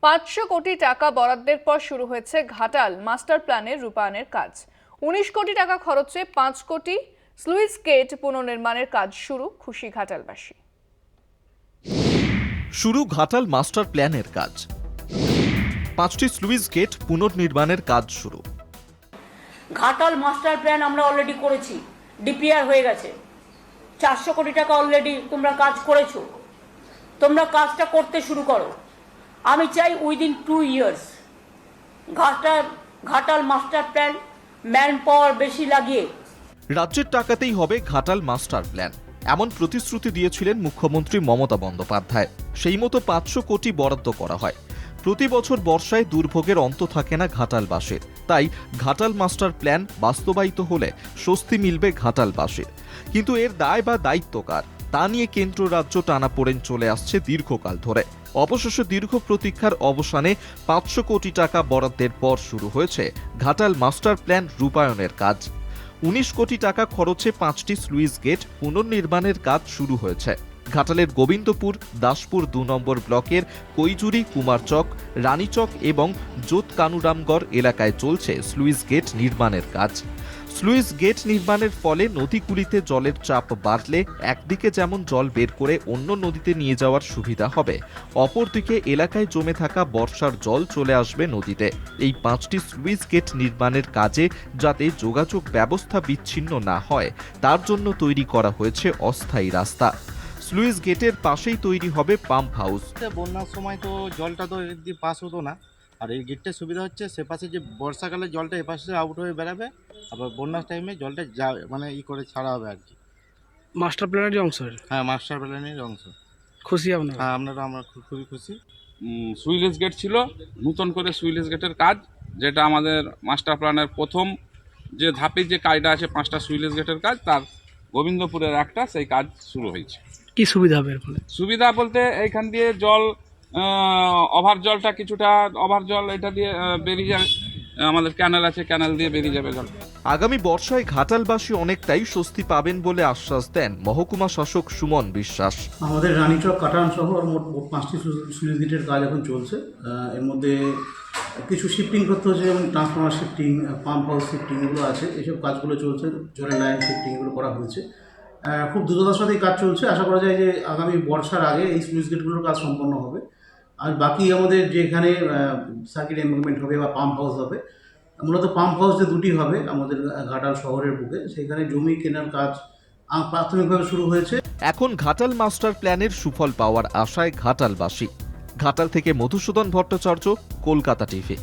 500 কোটি টাকা বরাদ্দের পর শুরু হয়েছে ঘাটাল মাস্টার প্ল্যানের রূপায়ণের কাজ। 19 কোটি টাকা খরচে 5 কোটি স্লুইস গেট পুনর্নির্মাণের কাজ শুরু, খুশি ঘাটালবাসী। শুরু ঘাটাল মাস্টার প্ল্যানের কাজ। 5টি স্লুইস গেট পুনর্নির্মাণের কাজ শুরু। ঘাটাল মাস্টার প্ল্যান আমরা অলরেডি করেছি, ডিপিআর হয়ে গেছে। 400 কোটি টাকা অলরেডি তোমরা কাজ করেছো, তোমরা কাজটা করতে শুরু করো। আমি চাই within 2 years Ghatal master plan man power বেশি লাগিয়ে। রাজ্যের টাকাতেই হবে ঘাটাল মাস্টার প্ল্যান, এমন প্রতিশ্রুতি দিয়েছিলেন মুখ্যমন্ত্রী মমতা বন্দ্যোপাধ্যায়। সেই মতো 500 কোটি বরাদ্দ করা হয়। প্রতি বছর বর্ষায় দুর্ভোগের অন্ত থাকে না ঘাটালবাসীর, তাই ঘাটাল মাস্টার প্ল্যান বাস্তবায়িত হলে স্বস্তি মিলবে ঘাটালবাসীর। কিন্তু এর দায় বা দায়িত্ব কার, তা নিয়ে কেন্দ্র রাজ্য টানাপোড়েন চলে আসছে দীর্ঘকাল ধরে। অবশেষে দীর্ঘ প্রতীক্ষার অবসানে 500 কোটি টাকা বরাদ্দের পর শুরু হয়েছে ঘাটাল মাস্টার প্ল্যান রূপায়ণের কাজ। 19 কোটি টাকা খরচে 5টি স্লুইস গেট পুনর্নির্মাণের কাজ শুরু হয়েছে। ঘাটালের গোবিন্দপুর, দাসপুর 2 নম্বর ব্লকের কৈজুরি, কুমারচক, রানীচক এবং যোতকানুরামগড় এলাকায় চলছে স্লুইস গেট নির্মাণের কাজ। স্লুইস গেট নির্মাণের ফলে নদীগুলিতে জলের চাপ বাড়লে একদিকে যেমন জল বের করে অন্য নদীতে নিয়ে যাওয়ার সুবিধা হবে, অপরদিকে এলাকায় জমে থাকা বর্ষার জল চলে আসবে নদীতে। এই 5টি স্লুইস গেট নির্মাণের কাজে যাতে যোগাযোগ ব্যবস্থা বিচ্ছিন্ন না হয়, তার জন্য তৈরি করা হয়েছে অস্থায়ী রাস্তা। স্লুইস গেটের পাশেই তৈরি হবে পাম্প হাউস। বন্যার সময় তো জলটা তো এদিক দিয়ে পাস হতো না, আর এই গেটটার সুবিধা হচ্ছে সে পাশে যে বর্ষাকালে জলটা এপাশে আউট হয়ে বেড়াবে, আবার বন্যার টাইমে জলটা যা মানে করে ছাড়া হবে আর কি। মাস্টার প্ল্যানেরই অংশ। হ্যাঁ, মাস্টার প্ল্যানের অংশ। খুশি আপনারা? হ্যাঁ, আমরা খুবই খুশি। সুইলেজ গেট ছিল, নতুন করে সুইলেজ গেটের কাজ, যেটা আমাদের মাস্টার প্ল্যানের প্রথম যে ধাপে যে কাজটা আছে 5টা সুইলেজ গেটের কাজ, তার গোবিন্দপুরের একটা সেই কাজ শুরু হয়েছে। কি সুবিধা হবে এর ফলে? সুবিধা বলতে এইখান দিয়ে জল ওভার জলটা কিছুটা ওভার জল এটা দিয়ে বেরিয়ে যাবে, আমাদের ক্যানেল আছে, ক্যানেল দিয়ে বেরিয়ে যাবে জল। আগামী বর্ষায় ঘাটালবাসী অনেকটাই স্বস্তি পাবেন বলে আশ্বাস দেন মহকুমা শাসক সুমন বিশ্বাস। আমাদের রানীচক, কাটান সহ মোট 5টি সুইচ গেটের কাজ এখন চলছে। এর মধ্যে কিছু শিফটিং করতে হচ্ছে, যেমন transformer shifting, pump house shifting, এগুলো আছে। এইসব কাজগুলো চলছে, জলের লাইন শিফটিং এগুলো করা হয়েছে। খুব দ্রুততার সাথেই কাজ চলছে। আশা করা যায় যে আগামী বর্ষার আগে এই সুইচ গেটগুলোর কাজ সম্পন্ন হবে। আর বাকি আমাদের যেখানে সার্কিট এমপ্লয়মেন্ট হবে বা পাম্প হাউস হবে, মূলত পাম্প হাউস যে 2টি হবে আমাদের ঘাটাল শহরের বুকে, সেখানে জমি কেনার কাজ প্রাথমিকভাবে শুরু হয়েছে। এখন ঘাটাল মাস্টার প্ল্যানের সুফল পাওয়ার আশায় ঘাটালবাসী। ঘাটাল থেকে মধুসূদন ভট্টাচার্য, কলকাতা টিভি।